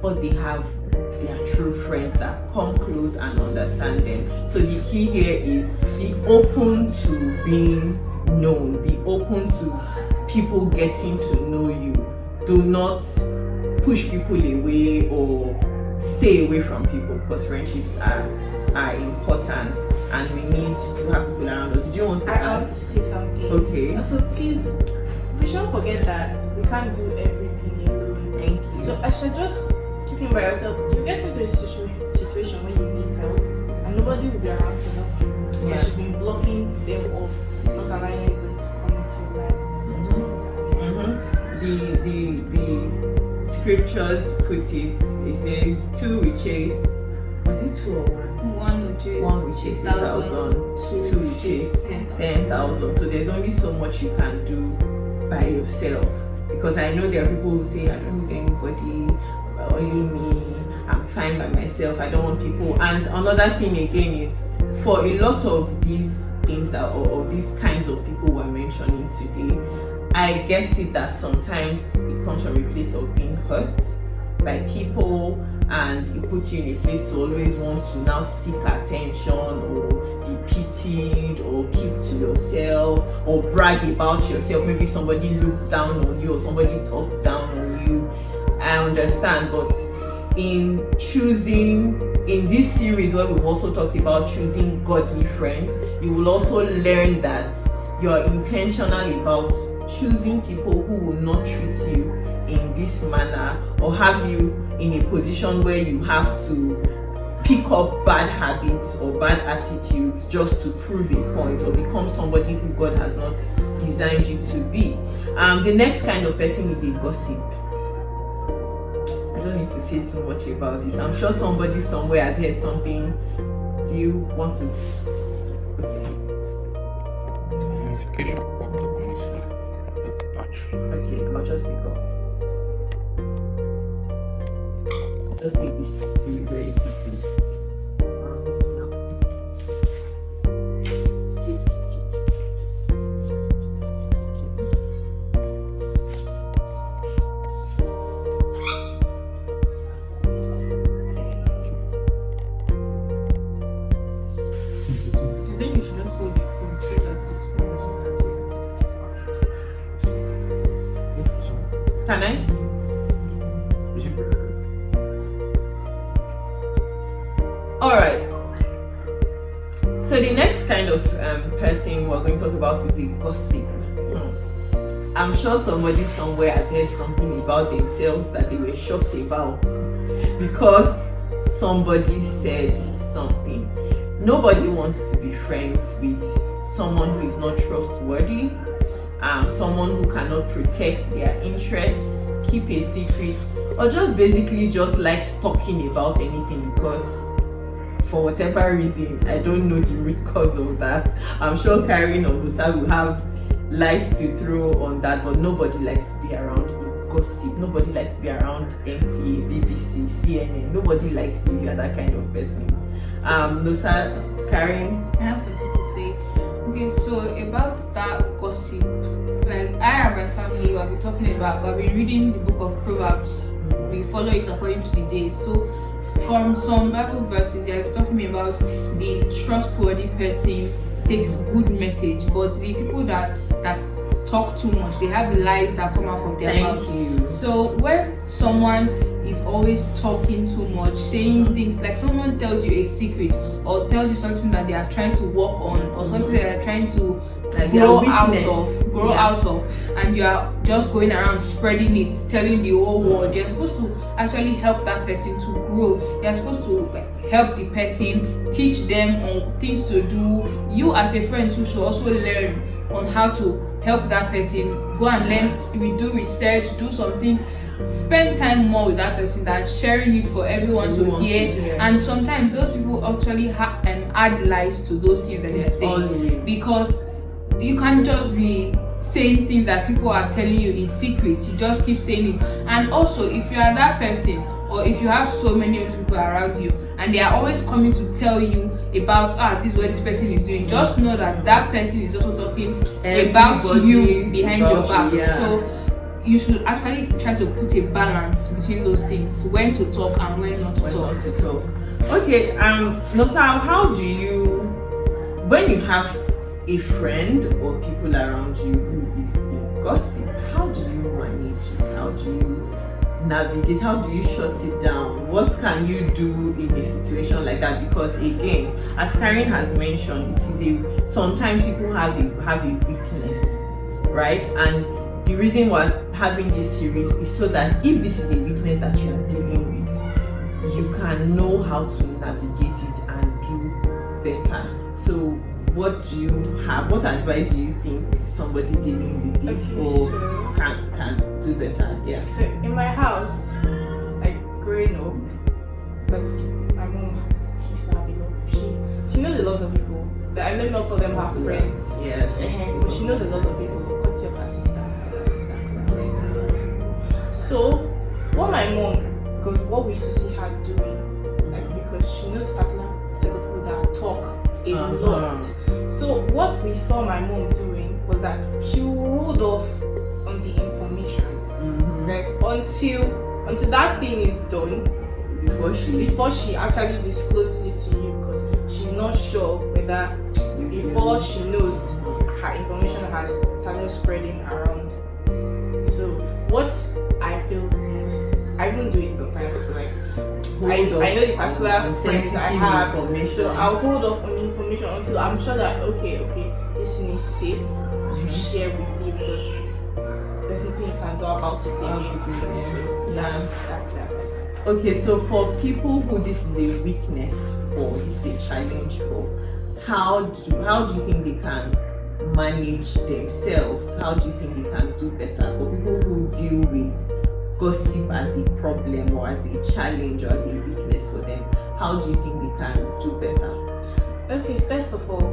but they have their true friends that come close and understand them. So the key here is be open to being known, be open to people getting to know you. Do not push people away or stay away from people, because friendships are important and we need to have people around us. Do you want to I want to say something? Okay. Also, please, we shouldn't forget that we can't do everything alone. Thank you. So I should just keep it by yourself. You get into a situation when you need help and nobody will be around to help you. Because you've been blocking them off, not allowing anybody to come into your life. So just keep it The scriptures put it says two will chase, was it two or one? One will chase 1,000, two will chase 10,000. So there's only so much you can do by yourself, because I know there are people who say I don't need anybody, only me, I'm fine by myself, I don't want people. And another thing again is, for a lot of these things that or these kinds of people we're mentioning today, I get it that sometimes it comes from a place of being hurt by people, and it puts you in a place to always want to now seek attention or be pitied or keep to yourself or brag about yourself. Maybe somebody looked down on you or somebody talked down on you. I understand, but in this series where we've also talked about choosing godly friends, you will also learn that you're intentional about choosing people who will not treat you in this manner or have you in a position where you have to pick up bad habits or bad attitudes just to prove a point or become somebody who God has not designed you to be. The next kind of person is a gossip. I don't need to say too much about this. I'm sure somebody somewhere has heard something. Do you want to? Okay. Okay, I'll just pick up. Just take this very, very quickly. Can I? Alright. So the next kind of person we're going to talk about is a gossip. I'm sure somebody somewhere has heard something about themselves that they were shocked about because somebody said something. Nobody wants to be friends with someone who is not trustworthy. Someone who cannot protect their interests, keep a secret, or just basically just likes talking about anything because for whatever reason, I don't know the root cause of that. I'm sure Karen or Musa will have lights to throw on that, but nobody likes to be around gossip. Nobody likes to be around NTA, BBC, CNN. Nobody likes you if you're that kind of person. Musa, Karen? I have something to say. Okay, so about that gossip, like I and my family will be talking about, we've been reading the book of Proverbs. We follow it according to the days. So from some Bible verses, they are talking about the trustworthy person takes good message, but the people that talk too much, they have lies that come out from their mouth. So when someone is always talking too much, saying things like someone tells you a secret or tells you something that they are trying to work on or something that they are trying to grow out of, and you are just going around spreading it, telling the whole world. You're supposed to actually help that person to grow. You're supposed to help the person, teach them on things to do. You as a friend too should also learn on how to help that person. Go and learn, we do research, do some things, spend time more with that person than sharing it for everyone to hear. And sometimes those people actually add lies to those things that they're saying, because you can't just be saying things that people are telling you in secret. You just keep saying it. And also, if you are that person, or if you have so many people around you and they are always coming to tell you about this is what this person is doing, just know that that person is also talking about you behind your back. So you should actually try to put a balance between those things, when to talk and when not to talk. Okay, Nosa, how do you, when you have a friend or people around you who is a gossip, how do you manage it? How do you navigate? How do you shut it down? What can you do in a situation like that? Because again, as Karen has mentioned, sometimes people have a weakness, right? And the reason we're having this series is so that if this is a weakness that you are dealing with, you can know how to navigate it and do better. So what advice do you think somebody dealing with this can do better? Yeah. So in my house, like growing up, because my mom, she used to have a lot. She knows a lot of people. But I don't know for them her friends. Yes. But she knows a lot of people. Got your assistant. So what my mom, because what we used to see her doing, like because she knows a particular set of people that talk a lot. So what we saw my mom doing was that she would hold off on the information, guys, until that thing is done before she actually discloses it to you, because she's not sure whether before she knows her information has started spreading around. So what I feel most, I even do it sometimes. So like I know the particular friends I have, so I'll hold off on the information until I'm sure that okay, this thing is safe to share with you, because there's nothing you can do about it. So that's the advice. Okay, so for people who this is a weakness for, this is a challenge for, how do you think they can manage themselves? How do you think they can do better? For people who deal with gossip as a problem or as a challenge or as a weakness for them, how do you think they can do better? Okay, first of all,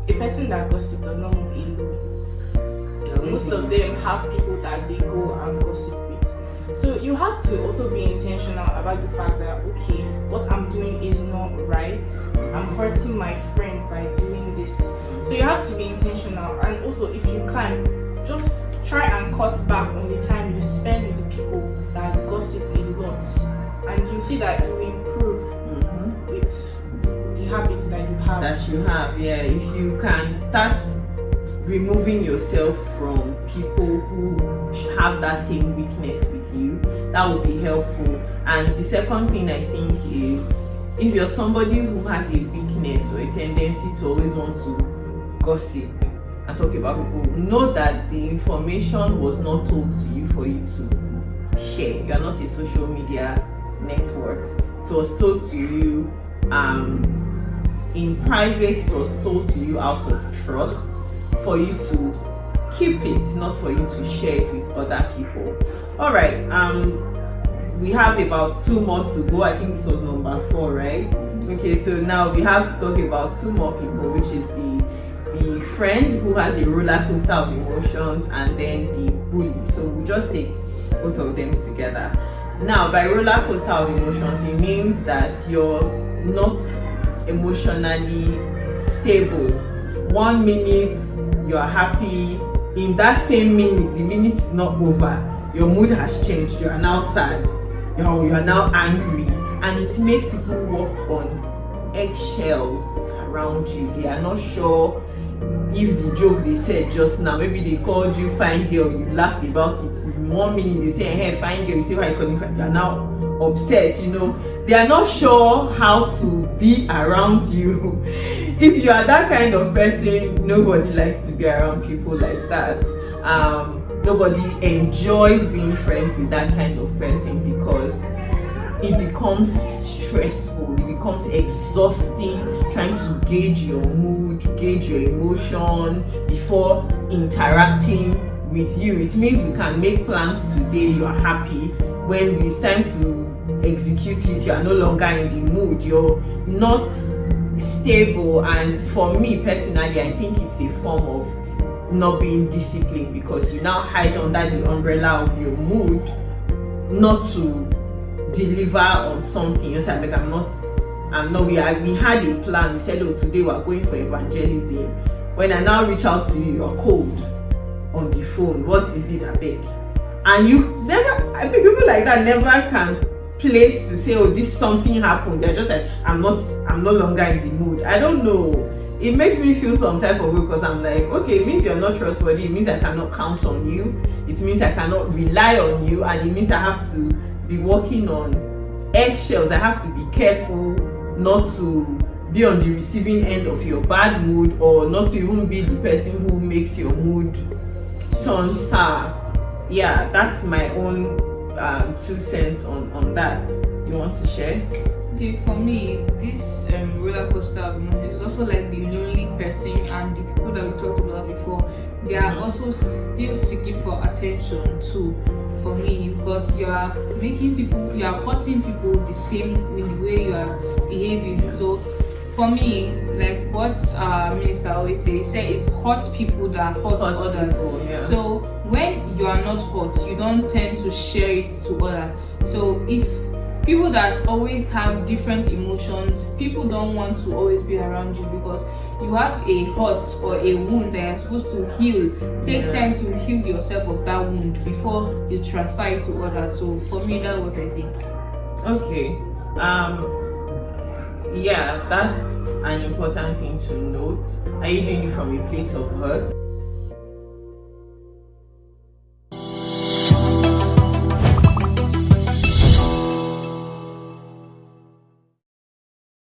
a person that gossip does not move alone. Most of them have people that they go and gossip with. So you have to also be intentional about the fact that okay, what I'm doing is not right. I'm hurting my friend by doing this. So you have to be intentional, and also if you can, just try and cut back on the time you spend with the people that gossip a lot, and you see that you improve with the habits that you have. Yeah. If you can start removing yourself from people who have that same weakness with you, that would be helpful. And the second thing I think is, if you're somebody who has a weakness or a tendency to always want to gossip and talk about people, know that the information was not told to you for you to share. You are not a social media network. It was told to you in private. It was told to you out of trust, for you to keep it, not for you to share it with other people. All right, we have about 2 more to go. I think this was number 4, right? Okay, so now we have to talk about 2 more people, which is the friend who has a roller coaster of emotions, and then the bully. So we'll just take both of them together. Now, by roller coaster of emotions, it means that you're not emotionally stable. 1 minute you're happy, in that same minute, the minute is not over, your mood has changed. You are now sad, you are now angry, and it makes people walk on eggshells around you. They are not sure if the joke they said just now, maybe they called you fine girl, you laughed about it. In 1 minute they say, hey, fine girl, you say, why you calling fine? You are now upset. They are not sure how to be around you. If you are that kind of person, nobody likes to be around people like that. Nobody enjoys being friends with that kind of person, because it becomes stressful, it becomes exhausting trying to gauge your mood, gauge your emotion before interacting with you. It means we can make plans today, you are happy, when it's time to execute it, you are no longer in the mood, you're not stable. And for me personally, I think it's a form of not being disciplined, because you now hide under the umbrella of your mood not to deliver on something. You say, like, I'm not, we had a plan, we said, oh, today we're going for evangelism. When I now reach out to you, you're cold. on the phone. What is it, I beg? And you never, I mean, people like that never can place to say, oh, this something happened. They're just like, I'm no longer in the mood. I don't know. It makes me feel some type of way, because I'm like, okay, it means you're not trustworthy. It means I cannot count on you. It means I cannot rely on you, and it means I have to be working on eggshells. I have to be careful not to be on the receiving end of your bad mood, or not to even be the person who makes your mood turn sour. Yeah, that's my own 2 cents on that. You want to share? Okay, for me, this roller coaster of emotions is also like the lonely person, and the people that we talked about before, they are also still seeking for attention too. For me, because you are making people, you are hurting people the same in the way you are behaving. So for me, like what our minister always says, he said it's hurt people that hurt others. People, yeah. So when you are not hurt, you don't tend to share it to others. So if people that always have different emotions, people don't want to always be around you, because you have a hurt or a wound that you're supposed to heal. Take time to heal yourself of that wound before you transfer it to others. So for me, that's what I think. Okay. Yeah, that's an important thing to note. Are you doing it from a place of hurt?